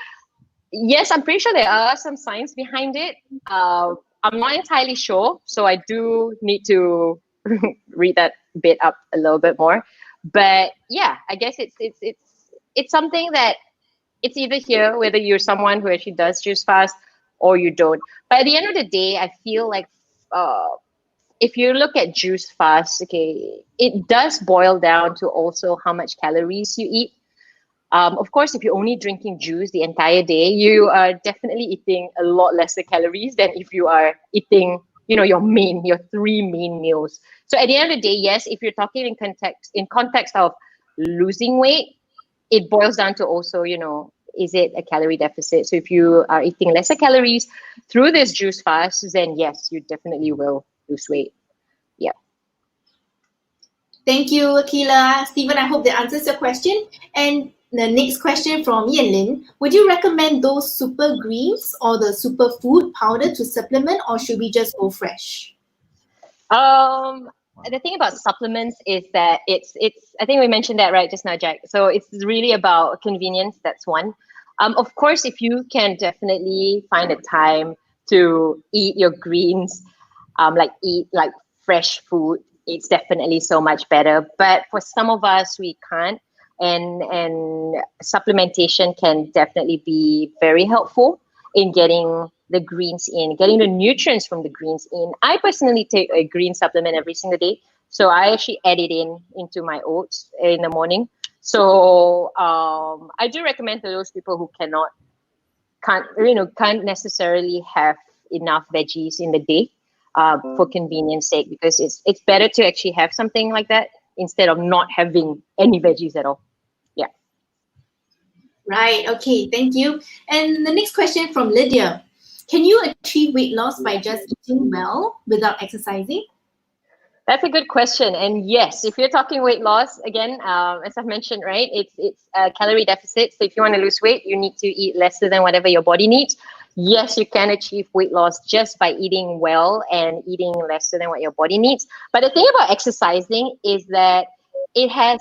yes, I'm pretty sure there are some science behind it. I'm not entirely sure, so I do need to read that bit up a little bit more. But yeah, I guess it's something that it's either here, whether you're someone who actually does juice fast or you don't. But at the end of the day, I feel like if you look at juice fast, okay, it does boil down to also how much calories you eat. Of course, if you're only drinking juice the entire day, you are definitely eating a lot lesser calories than if you are eating your three main meals. So at the end of the day, yes, if you're talking in context of losing weight, it boils down to also, is it a calorie deficit? So if you are eating lesser calories through this juice fast, then yes, you definitely will lose weight. Yeah. Thank you, Aqilah. Stephen, I hope that answers your question. And the next question from Yanlin, would you recommend those super greens or the superfood powder to supplement, or should we just go fresh? The thing about supplements is that it's I think we mentioned that right just now, Jack. So it's really about convenience. That's one. Of course, if you can definitely find a time to eat your greens, eat like fresh food, it's definitely so much better. But for some of us, we can't. And supplementation can definitely be very helpful in getting the greens in, getting the nutrients from the greens in. I personally take a green supplement every single day, so I actually add it into my oats in the morning. So I do recommend to those people who can't necessarily have enough veggies in the day for convenience sake, because it's better to actually have something like that instead of not having any veggies at all. Yeah. Right. Okay. Thank you. And the next question from Lydia. Can you achieve weight loss by just eating well without exercising? That's a good question. And yes, if you're talking weight loss, again, as I've mentioned, right, it's a calorie deficit. So if you want to lose weight, you need to eat lesser than whatever your body needs. Yes, you can achieve weight loss just by eating well and eating lesser than what your body needs. But the thing about exercising is that it has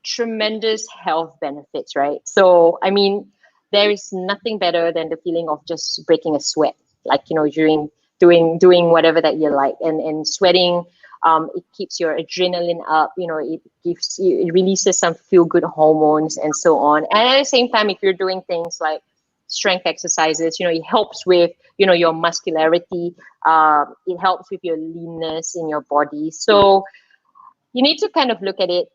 tremendous health benefits, right? So, I mean, there is nothing better than the feeling of just breaking a sweat, like, during doing whatever that you like, and sweating. It keeps your adrenaline up. It releases some feel good hormones and so on. And at the same time, if you're doing things like strength exercises, it helps with your muscularity. It helps with your leanness in your body. So you need to kind of look at it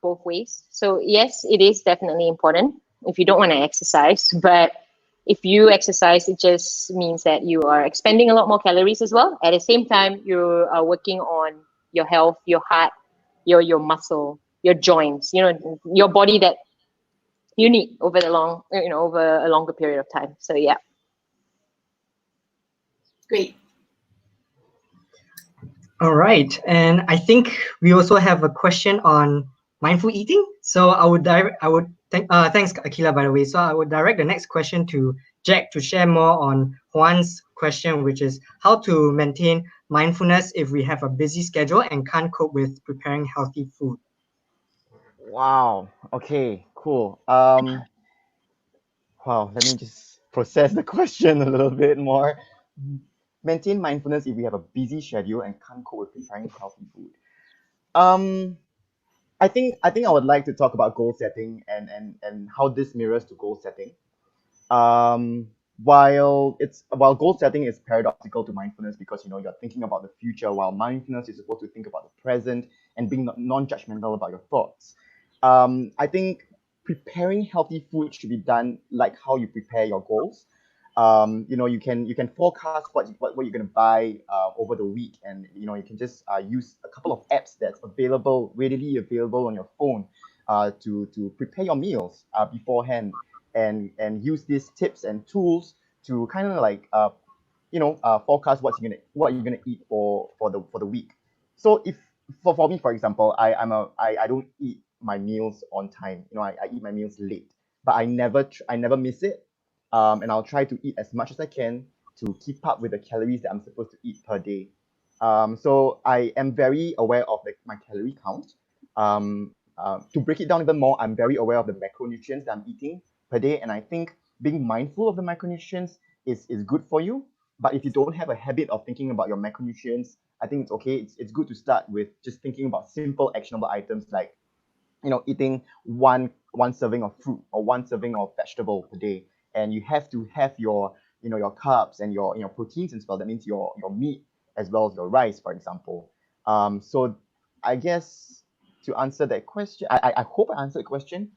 both ways. So yes, it is definitely important if you don't want to exercise, but if you exercise, it just means that you are expending a lot more calories as well. At the same time, you are working on your health, your heart, your muscle, your joints, your body that you need over over a longer period of time. So yeah. Great. All right, and I think we also have a question on mindful eating. So thanks Aqilah, by the way. So I would direct the next question to Jack to share more on Juan's question, which is how to maintain mindfulness if we have a busy schedule and can't cope with preparing healthy food. Wow. Okay. Cool. Wow. Let me just process the question a little bit more. Maintain mindfulness if we have a busy schedule and can't cope with preparing healthy food. Um, I think I would like to talk about goal setting and how this mirrors to goal setting. Um, while goal setting is paradoxical to mindfulness because you're thinking about the future, while mindfulness is supposed to think about the present and being non-judgmental about your thoughts. I think preparing healthy food should be done like how you prepare your goals. You can forecast what you're gonna buy over the week, and you can just use a couple of apps that's readily available on your phone, to prepare your meals beforehand, and use these tips and tools to kind of like forecast what you're gonna eat for the week. So if for me, for example, I don't eat my meals on time. I eat my meals late, but I never miss it. And I'll try to eat as much as I can to keep up with the calories that I'm supposed to eat per day. So I am very aware of my calorie count. To break it down even more, I'm very aware of the macronutrients that I'm eating per day, and I think being mindful of the macronutrients is good for you. But if you don't have a habit of thinking about your macronutrients, I think it's okay. It's good to start with just thinking about simple actionable items like eating one serving of fruit or one serving of vegetable per day, and you have to have your carbs and your proteins as well. That means your meat as well as your rice, for example. So I guess to answer that question, I hope I answered the question.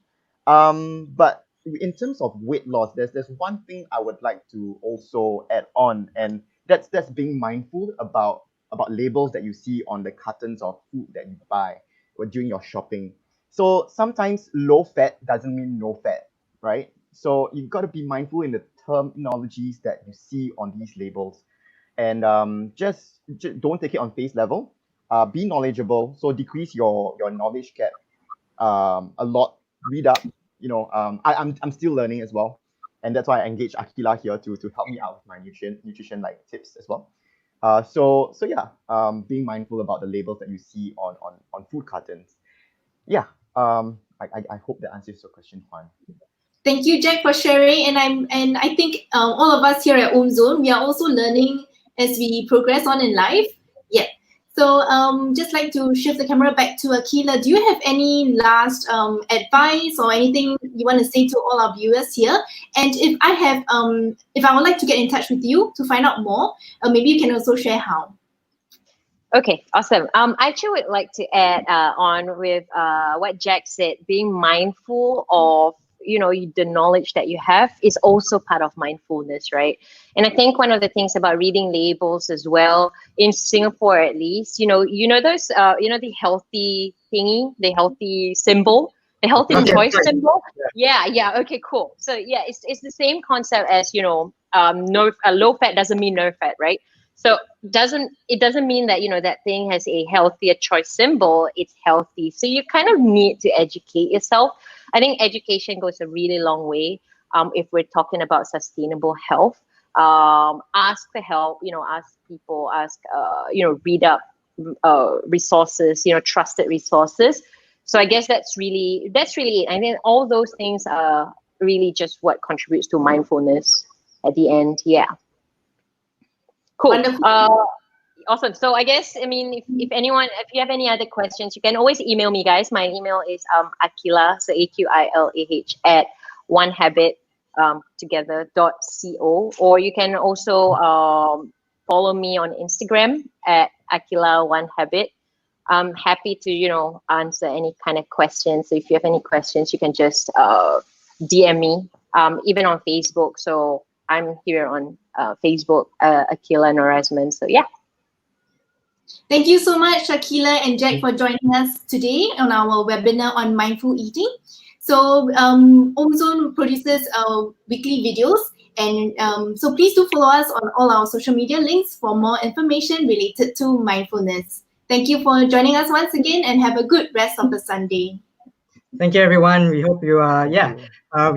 But in terms of weight loss, there's one thing I would like to also add on, and that's being mindful about labels that you see on the cartons of food that you buy or during your shopping. So sometimes low fat doesn't mean no fat, right? So you've got to be mindful in the terminologies that you see on these labels, and just don't take it on face level. Be knowledgeable, so decrease your knowledge gap a lot. Read up. I'm still learning as well, and that's why I engage Aqilah here to help me out with my nutrition like tips as well. So yeah, being mindful about the labels that you see on food cartons. Yeah. I hope that answers your question, Juan. Thank you, Jack, for sharing. And I think all of us here at Home Zone, we are also learning as we progress on in life. Yeah. So just like to shift the camera back to Aqilah. Do you have any last advice or anything you want to say to all our viewers here? And if I would like to get in touch with you to find out more, maybe you can also share how. Okay, awesome. I actually would like to add on with what Jack said. Being mindful of the knowledge that you have is also part of mindfulness, right? And I think one of the things about reading labels as well in Singapore, at least, those the healthy thingy, the healthy symbol The healthy Okay, choice right. symbol. Yeah. Okay, cool. So yeah, it's the same concept as no low fat doesn't mean no fat, right? So it doesn't mean that that thing has a healthier choice symbol. It's healthy. So you kind of need to educate yourself. I think education goes a really long way. If we're talking about sustainable health, ask for help. Ask people. Read up resources. Trusted resources. So I guess that's really it. I think all those things are really just what contributes to mindfulness at the end. Yeah. Cool. Wonderful. Awesome. So I guess, if you have any other questions, you can always email me, guys. My email is Aqilah, so AQILAH at onehabit together.co, or you can also follow me on Instagram at Aqilah One Habit. I'm happy to answer any kind of questions. So if you have any questions, you can just DM me, even on Facebook. So I'm here on Facebook, Aqilah Norazman. So yeah. Thank you so much, Aqilah and Jack, for joining us today on our webinar on mindful eating. So Ozone produces weekly videos, and so please do follow us on all our social media links for more information related to mindfulness. Thank you for joining us once again, and have a good rest of the Sunday. Thank you, everyone. We hope we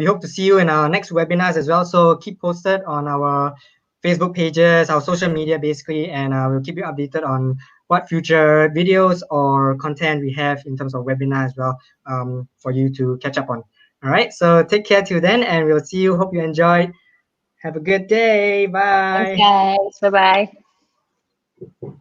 hope to see you in our next webinars as well. So keep posted on our Facebook pages, our social media, basically, and we'll keep you updated on what future videos or content we have in terms of webinar as well, for you to catch up on. All right. So take care till then, and we'll see you. Hope you enjoyed. Have a good day. Bye. Thanks, guys. Bye-bye.